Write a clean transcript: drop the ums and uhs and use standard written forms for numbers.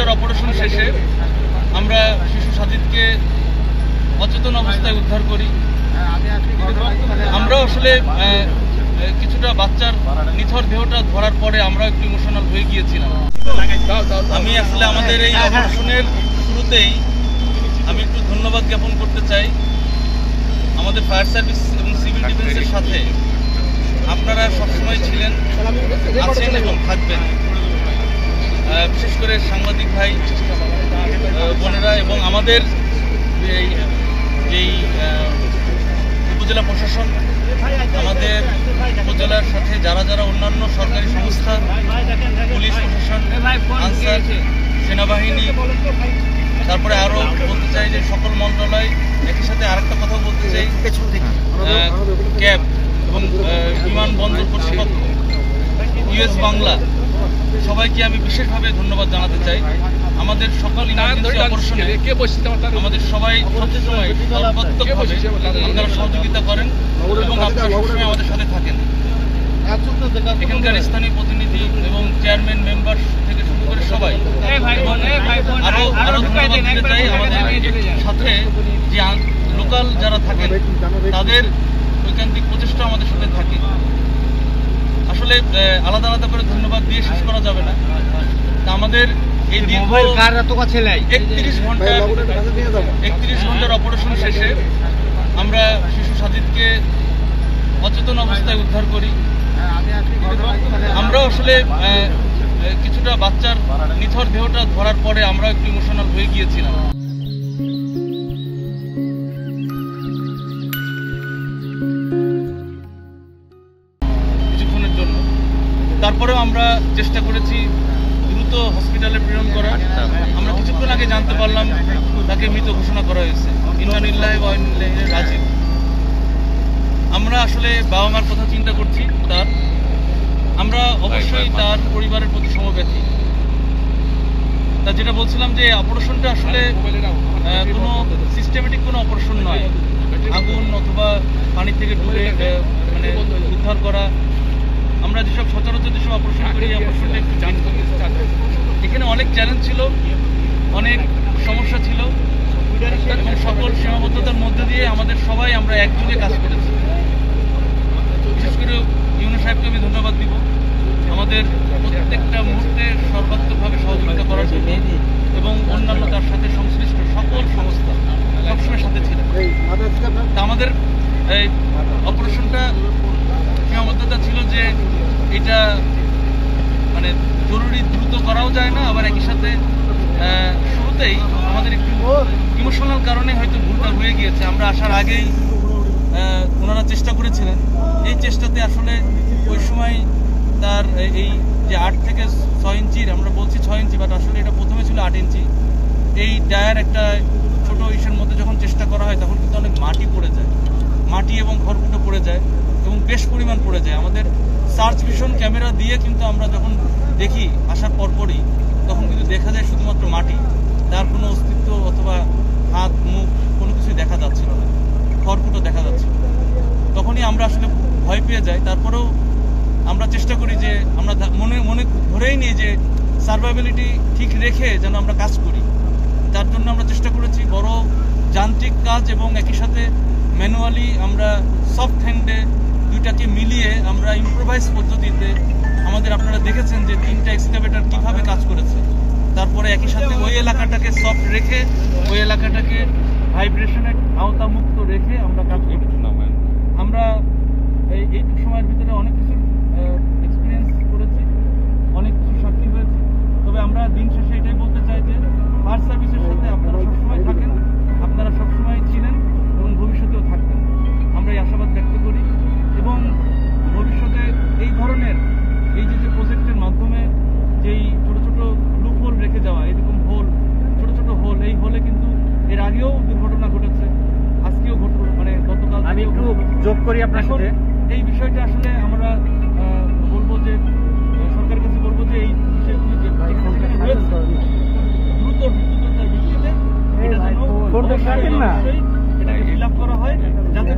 ঘন্টার অপারেশন শেষে আমরা শিশু সাজিদকে অচেতন অবস্থায় উদ্ধার করি। আমরা আসলে কিছুটা বাচ্চার নিথর দেহটা ধরার পরে আমরা একটু ইমোশনাল হয়ে গিয়েছিলাম। আমি আসলে আমাদের এই অপারেশনের শুরুতেই আমি একটু ধন্যবাদ জ্ঞাপন করতে চাই আমাদের ফায়ার সার্ভিস এবং সিভিল ডিফেন্সের সাথে। আপনারা সবসময় ছিলেন, আছেন এবং থাকবেন। বিশেষ করে সাংবাদিক ভাই বোনেরা এবং আমাদের যেই উপজেলা প্রশাসন, আমাদের উপজেলার সাথে যারা যারা অন্যান্য সরকারি সংস্থা, পুলিশ প্রশাসন, আনসার, সেনাবাহিনী, তারপরে আরও বলতে চাই যে সকল মন্ত্রণালয়, একই সাথে আরেকটা কথা বলতে চাই ক্যাব এবং বিমানবন্দর কর্তৃপক্ষ, ইউএস বাংলা, সবাইকে আমি বিশেষভাবে ধন্যবাদ জানাতে চাই। আমাদের সকল ইমার্জেন্সি অপারেশনে আমাদের সবাই সবসময় সর্বাত্মকভাবে আপনারা সহযোগিতা করেন এবং আপনারা সবসময় আমাদের সাথে থাকেন। এখানকার স্থানীয় প্রতিনিধি এবং চেয়ারম্যান, মেম্বার থেকে শুরু করে সবাই, এবং আরো ধন্যবাদ দিতে চাই আমাদের সাথে যে লোকাল যারা থাকেন তাদের ঐকান্তিক প্রচেষ্টা আমাদের সাথে থাকে। আসলে আলাদা আলাদা করে ধন্যবাদ দিয়ে শেষ করা যাবে না। তা আমাদের এই দীর্ঘ 31 ঘন্টার অপারেশন শেষে আমরা শিশু সাজিদকে অচেতন অবস্থায় উদ্ধার করি। আমরা আসলে কিছুটা বাচ্চার নিথর দেহটা ধরার পরে আমরা একটু ইমোশনাল হয়ে গিয়েছিলাম। কিছুক্ষণের জন্য, তারপরেও আমরা চেষ্টা করেছি দ্রুত হসপিটালে প্রেরণ করার। আমরা কিছুক্ষণ আগে জানতে পারলাম তাকে মৃত ঘোষণা করা হয়েছে। ইন্না লিল্লাহি ওয়া ইন্না ইলাইহি রাজিউন। আমরা আসলে বাবা মার কথা চিন্তা করছি তার, আমরা অবশ্যই তার পরিবারের প্রতি সমবেদী। তা যেটা বলছিলাম যে অপারেশনটা আসলে কোনো সিস্টেমেটিক কোনো অপারেশন নয়। আগুন অথবা পানি থেকে ডুবে মানে উদ্ধার করা, আমরা যেসব সচরাচর যেসব অপারেশন করি এই অপারেশনটা একটু জানি। এখানে অনেক চ্যালেঞ্জ ছিল, অনেক সমস্যা ছিল এবং সকল সীমাবদ্ধতার মধ্যে দিয়ে আমাদের সবাই আমরা একযোগে কাজ করেছি। বিশেষ করে ইউনূস সাহেবকে আমি ধন্যবাদ দিব আমাদের প্রত্যেকটা মুহূর্তে সর্বাত্মকভাবে সহযোগিতা করার জন্য, এবং অন্যান্য তার সাথে সংশ্লিষ্ট সকল সংস্থা সবসময় সাথে ছিলেন। তা আমাদের এই অপারেশনটা সীমাবদ্ধতা ছিল যে এটা মানে জরুরি দ্রুত করাও যায় না, আবার একই সাথে শুরুতেই আমাদের একটু ইমোশনাল কারণে হয়তো ভুলটা হয়ে গিয়েছে। আমরা আসার আগেই ওনারা চেষ্টা করেছিলেন, এই চেষ্টাতে আসলে ওই সময় তার এই যে 8 থেকে 6 ইঞ্চির, আমরা বলছি 6 ইঞ্চি, বাট আসলে এটা প্রথমে ছিল 8 ইঞ্চি, এই ডায়ার একটা ছোট ইসের মধ্যে যখন চেষ্টা করা হয় তখন কিন্তু অনেক মাটি পড়ে যায়, মাটি এবং খড়কুটো পড়ে যায় এবং বেশ পরিমাণ পড়ে যায়। আমাদের সার্চ ভিশন ক্যামেরা দিয়ে কিন্তু আমরা যখন দেখি আসার পরপরই, তখন কিন্তু দেখা যায় শুধুমাত্র মাটি, তার কোনো অস্তিত্ব অথবা হাত মুখ কোনো কিছুই দেখা যাচ্ছিল না, খড়কুটো দেখা যাচ্ছিল। তখনই আমরা আসলে ভয় পেয়ে যাই। তারপরেও আমরা চেষ্টা করি যে আমরা মনে ধরেই নিই যে সার্ভাইবিলিটি ঠিক রেখে যেন আমরা কাজ করি। তার জন্য আমরা চেষ্টা করেছি বড় যান্ত্রিক কাজ এবং একই সাথে ম্যানুয়ালি আমরা সফট হ্যান্ডে দুইটাকে মিলিয়ে আমরা ইম্প্রোভাইজ পদ্ধতিতে আমাদের, আপনারা দেখেছেন যে 3টা এক্সকাভেটর কীভাবে কাজ করেছে। তারপরে একই সাথে ওই এলাকাটাকে সফট রেখে, ওই এলাকাটাকে ভাইব্রেশনের আওতামুক্ত রেখে আমরা কাজ করেছি। আমরা এইটুকু সময়ের ভিতরে অনেক কিছু এক্সপিরিয়েন্স করেছি, অনেক কিছু সাক্ষী হয়েছি। তবে আমরা দিন শেষে এটাই বলতে চাই যে ফায়ার সার্ভিসের সাথে আপনারা সবসময় থাকেন, আপনারা সবসময় ছিলেন এবং ভবিষ্যতেও থাকবেন। আমরা এই আশাবাদ ব্যক্ত করি এবং ভবিষ্যতে এই ধরনের এই যে প্রজেক্টের মাধ্যমে যেই ছোট ছোট লুপ হোল রেখে যাওয়া, এরকম হোল, ছোট ছোট হোল, এই হোলে কিন্তু এর আগেও দুর্ঘটনা ঘটেছে, আজকেও ঘটল, মানে গতকাল। আমি একটু যোগ করি আপনার সাথে, এই বিষয়টা আসলে আমরা বলবো যে সরকারের কাছে বলবো যে এই বিষয়গুলি রয়েছে দ্রুততার ভিত্তিতে এটা যেন এটাকে ফিল আপ করা হয়, যাতে